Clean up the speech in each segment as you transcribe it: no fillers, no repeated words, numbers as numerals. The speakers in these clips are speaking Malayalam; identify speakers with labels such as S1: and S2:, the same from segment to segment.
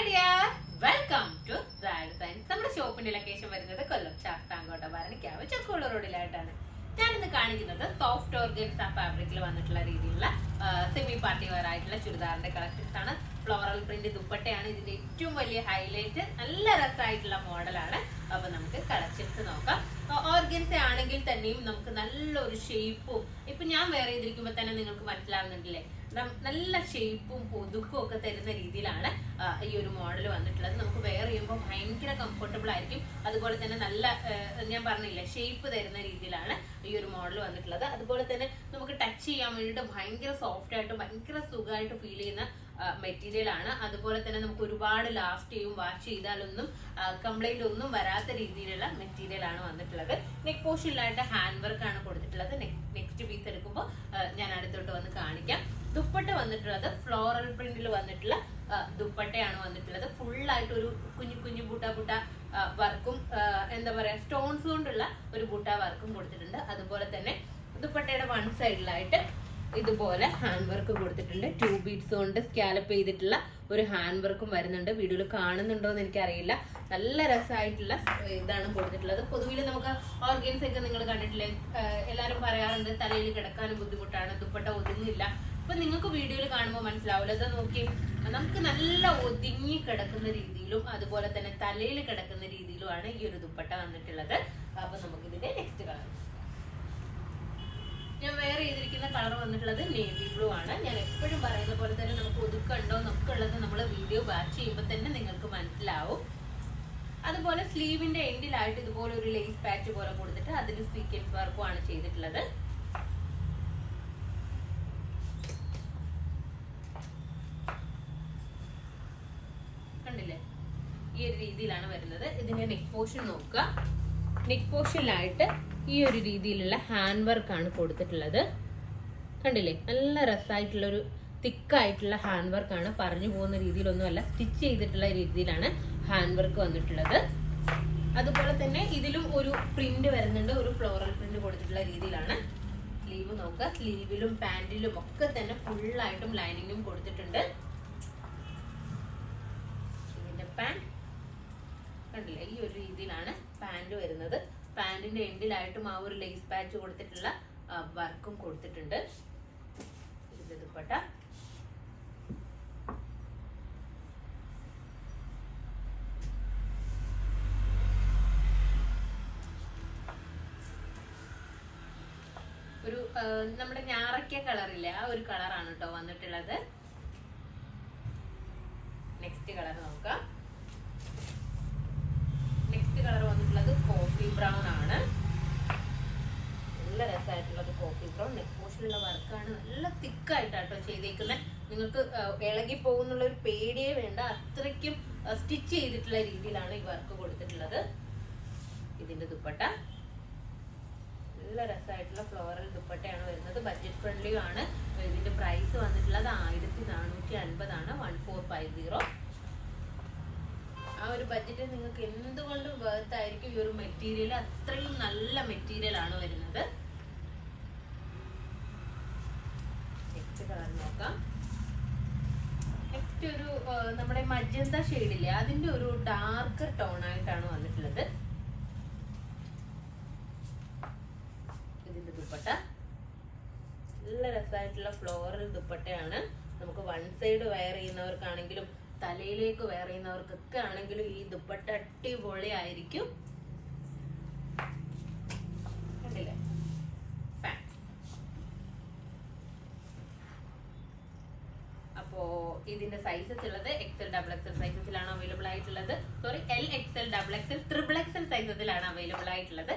S1: dear, welcome to Zad Science. നമ്മുടെ ഷോപ്പിന്റെ ലൊക്കേഷൻ വരുന്നത് കൊല്ലം ശാസ്താംകോട്ട ഭരണിക്കാവ് ചക്കോള റോഡിലായിട്ടാണ്. ഞാനിന്ന് കാണിക്കുന്നത് സോഫ്റ്റ് ഓർഗൻസ ഫാബ്രിക്കിൽ വന്നിട്ടുള്ള രീതിയിലുള്ള സെമി പാർട്ടി വെയർ ആയിട്ടുള്ള ചുരിദാറിന്റെ കളക്ഷൻസ് ആണ്. ഫ്ലോറൽ പ്രിന്റ് ദുപ്പട്ടയാണ് ഇതിന്റെ ഏറ്റവും വലിയ ഹൈലൈറ്റ്. നല്ല രസമായിട്ടുള്ള മോഡലാണ്. അപ്പൊ നമുക്ക് കളക്ഷൻസ് നോക്കാം. ഓർഗൻസ ആണെങ്കിൽ തന്നെയും നമുക്ക് നല്ലൊരു ഷേപ്പും, ഇപ്പൊ ഞാൻ വെയർ ചെയ്തിരിക്കുമ്പോ തന്നെ നിങ്ങൾക്ക് മനസ്സിലാവുന്നുണ്ടല്ലേ, നല്ല ഷേപ്പും ഒതുക്കും ഒക്കെ തരുന്ന രീതിയിലാണ് ഈ ഒരു മോഡൽ വന്നിട്ടുള്ളത്. നമുക്ക് വെയർ ചെയ്യുമ്പോൾ ഭയങ്കര കംഫർട്ടബിൾ ആയിരിക്കും. അതുപോലെ തന്നെ നല്ല, ഞാൻ പറഞ്ഞില്ലേ, ഷേപ്പ് തരുന്ന രീതിയിലാണ് ഈ ഒരു മോഡൽ വന്നിട്ടുള്ളത്. അതുപോലെ തന്നെ നമുക്ക് ടച്ച് ചെയ്യാൻ വേണ്ടിയിട്ട് ഭയങ്കര സോഫ്റ്റ് ആയിട്ട് ഭയങ്കര സുഖമായിട്ട് ഫീൽ ചെയ്യുന്ന മെറ്റീരിയൽ ആണ്. അതുപോലെ തന്നെ നമുക്ക് ഒരുപാട് ലാസ്റ്റ് ചെയ്യും, വാഷ് ചെയ്താലൊന്നും കംപ്ലൈന്റ് ഒന്നും വരാത്ത രീതിയിലുള്ള മെറ്റീരിയൽ ആണ് വന്നിട്ടുള്ളത്. നെക്ക് പോർഷനിലായിട്ട് ഹാൻഡ് വർക്ക് ആണ് കൊടുത്തിട്ടുള്ളത്. നെക്സ്റ്റ് പീസ് എടുക്കുമ്പോൾ ഞാൻ അടുത്തോട്ട് വന്ന് കാണിക്കാം. ദുപ്പട്ട വന്നിട്ടുള്ളത് ഫ്ലോറൽ പ്രിന്റിൽ വന്നിട്ടുള്ള ദുപ്പട്ടയാണ് വന്നിട്ടുള്ളത്. ഫുള്ളായിട്ട് ഒരു കുഞ്ഞു ബൂട്ട വർക്കും, എന്താ പറയാ, സ്റ്റോൺസ് കൊണ്ടുള്ള ഒരു ബൂട്ട വർക്കും കൊടുത്തിട്ടുണ്ട്. അതുപോലെ തന്നെ ദുപ്പട്ടയുടെ വൺ സൈഡിലായിട്ട് ഇതുപോലെ ഹാൻഡ് വർക്ക് കൊടുത്തിട്ടുണ്ട്. 2 ബീഡ്സ് കൊണ്ട് സ്കാലപ്പ് ചെയ്തിട്ടുള്ള ഒരു ഹാൻഡ് വർക്കും വരുന്നുണ്ട്. വീഡിയോയിൽ കാണുന്നുണ്ടോ എന്ന് എനിക്കറിയില്ല. നല്ല രസമായിട്ടുള്ള ഇതാണ് കൊടുത്തിട്ടുള്ളത്. പൊതുവിൽ നമുക്ക് ഓർഗൻസ് ഒക്കെ നിങ്ങൾ കണ്ടിട്ടില്ലേ, എല്ലാവരും പറയാറുണ്ട് തലയിൽ കിടക്കാനും ബുദ്ധിമുട്ടാണ്, ദുപ്പട്ട ഒതുങ്ങില്ല. അപ്പൊ നിങ്ങൾക്ക് വീഡിയോയിൽ കാണുമ്പോൾ മനസ്സിലാവില്ല. അത് നോക്കി, നമുക്ക് നല്ല ഒതുങ്ങി കിടക്കുന്ന രീതിയിലും അതുപോലെ തന്നെ തലയിൽ കിടക്കുന്ന രീതിയിലുമാണ് ഈ ഒരു ദുപ്പട്ട വന്നിട്ടുള്ളത്. അപ്പൊ നമുക്ക് ഇതിന്റെ നെക്സ്റ്റ് കളർ, ഞാൻ വെയർ ചെയ്തിരിക്കുന്ന കളർ വന്നിട്ടുള്ളത് നേവി ബ്ലൂ ആണ്. ഞാൻ എപ്പോഴും പറയുന്ന പോലെ തന്നെ നമുക്ക് ഒതുക്കുണ്ടോ എന്നൊക്കെ ഉള്ളത് നമ്മൾ വീഡിയോ വാച്ച് ചെയ്യുമ്പോൾ തന്നെ നിങ്ങൾക്ക് മനസ്സിലാവും. അതുപോലെ സ്ലീവിന്റെ എൻഡിലായിട്ട് ഇതുപോലെ ഒരു ലേസ് പാച്ച് പോലെ കൊടുത്തിട്ട് അതിൽ സീക്വൻസ് വർക്കും ആണ് ചെയ്തിട്ടുള്ളത്. കണ്ടില്ലേ, ഈ ഒരു രീതിയിലാണ് വരുന്നത്. ഇതിന്റെ നെക്ക് പോർഷൻ നോക്കുക. നെക്ക് പോർഷനിലായിട്ട് ഈ ഒരു രീതിയിലുള്ള ഹാൻഡ് വർക്ക് ആണ് കൊടുത്തിട്ടുള്ളത്. കണ്ടില്ലേ, നല്ല രസമായിട്ടുള്ളൊരു തിക്കായിട്ടുള്ള ഹാൻഡ് വർക്ക് ആണ്. പറഞ്ഞു പോകുന്ന രീതിയിലൊന്നുമല്ല, സ്റ്റിച്ച് ചെയ്തിട്ടുള്ള രീതിയിലാണ് ഹാൻഡ് വർക്ക് വന്നിട്ടുള്ളത്. അതുപോലെ തന്നെ ഇതിലും ഒരു പ്രിന്റ് വരുന്നുണ്ട്, ഒരു ഫ്ലോറൽ പ്രിന്റ് കൊടുത്തിട്ടുള്ള രീതിയിലാണ്. സ്ലീവ് നോക്കുക, സ്ലീവിലും പാന്റിലും ഒക്കെ തന്നെ ഫുള്ളായിട്ടും ലൈനിങ്ങും കൊടുത്തിട്ടുണ്ട്. ഇതിന്റെ പാന്റ് കണ്ടില്ലേ, ഈ ഒരു രീതിയിലാണ് പാന്റ് വരുന്നത്. പാന്റിന്റെ എൻഡിലായിട്ടും ആ ഒരു ലേസ് പാച്ച് കൊടുത്തിട്ടുള്ള വർക്കും കൊടുത്തിട്ടുണ്ട്. ഇത് ദുപ്പട്ട. ഒരു നമ്മുടെ ഞാറയ്ക്ക കളറില്ലേ, ആ ഒരു കളറാണ് കേട്ടോ വന്നിട്ടുള്ളത്. നെക്സ്റ്റ് കളർ നോക്കാം. നെക്സ്റ്റ് കളർ വന്നിട്ടുള്ളത് കോഫി ബ്രൗൺ ആണ്. നല്ല രസമായിട്ടുള്ളത് കോഫി ബ്രൗൺ. നെക്ക് പോർഷനിലുള്ള വർക്കാണ് നല്ല തിക്കായിട്ടാട്ടോ ചെയ്തേക്കുന്നത്. നിങ്ങൾക്ക് ഇളകി പോകുന്നുള്ള ഒരു പേടിയേ വേണ്ട, അത്രയ്ക്കും സ്റ്റിച്ച് ചെയ്തിട്ടുള്ള രീതിയിലാണ് ഈ വർക്ക് കൊടുത്തിട്ടുള്ളത്. ഇതിന്റെ ദുപ്പട്ട നല്ല രസമായിട്ടുള്ള ഫ്ലോറൽ ദുപ്പട്ടയാണ് വരുന്നത്. ബഡ്ജറ്റ് ഫ്രണ്ട്ലിയും ആണ്. ഇതിന്റെ പ്രൈസ് വന്നിട്ടുള്ളത് 1450 ആണ്. 1450. ആ ഒരു ബഡ്ജറ്റ് നിങ്ങൾക്ക് എന്തുകൊണ്ടും വർത്ത് ആയിരിക്കും. ഈ ഒരു മെറ്റീരിയൽ അത്രയും നല്ല മെറ്റീരിയൽ ആണ് വരുന്നത്. നെക്സ്റ്റ് കളർ നോക്കാം. നെക്സ്റ്റ് ഒരു നമ്മുടെ മജന്ത ഷെയ്ഡില്ലേ, അതിന്റെ ഒരു ഡാർക്കർ ടോൺ ആയിട്ടാണ് വന്നിട്ടുള്ളത്. ഇതിന്റെ ദുപ്പട്ട നല്ല രസമായിട്ടുള്ള ഫ്ലോറൽ ദുപ്പട്ടയാണ്. നമുക്ക് വൺ സൈഡ് വെയർ ചെയ്യുന്നവർക്കാണെങ്കിലും തലയിലേക്ക് വെയർ ചെയ്യുന്നവർക്കൊക്കെ ആണെങ്കിലും ഈ ദുപ്പട്ട അടിപൊളി ആയിരിക്കും. കണ്ടില്ലേ, അപ്പോ ഇതിന്റെ സൈസസ് ഉള്ളത് XL, XXL സൈസസിലാണ് അവൈലബിൾ ആയിട്ടുള്ളത്. Sorry, L, XL, XXL, XXL സൈസസിലാണ് അവൈലബിൾ ആയിട്ടുള്ളത്.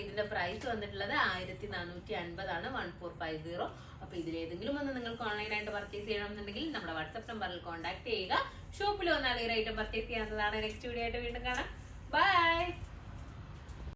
S1: ഇതിന്റെ പ്രൈസ് വന്നിട്ടുള്ളത് 1450 ആണ്. 1450. അപ്പൊ ഇതിലേതെങ്കിലും ഒന്ന് നിങ്ങൾക്ക് ഓൺലൈനായിട്ട് പർച്ചേസ് ചെയ്യണമെന്നുണ്ടെങ്കിൽ നമ്മുടെ വാട്സ്ആപ്പ് നമ്പറിൽ കോൺടാക്ട് ചെയ്യുക. ഷോപ്പിൽ വന്നാൽ ഈ ഐറ്റം പർച്ചേസ് ചെയ്യാവുന്നതാണ്. നെക്സ്റ്റ് വീഡിയോ ആയിട്ട് വീണ്ടും കാണാം. ബൈ.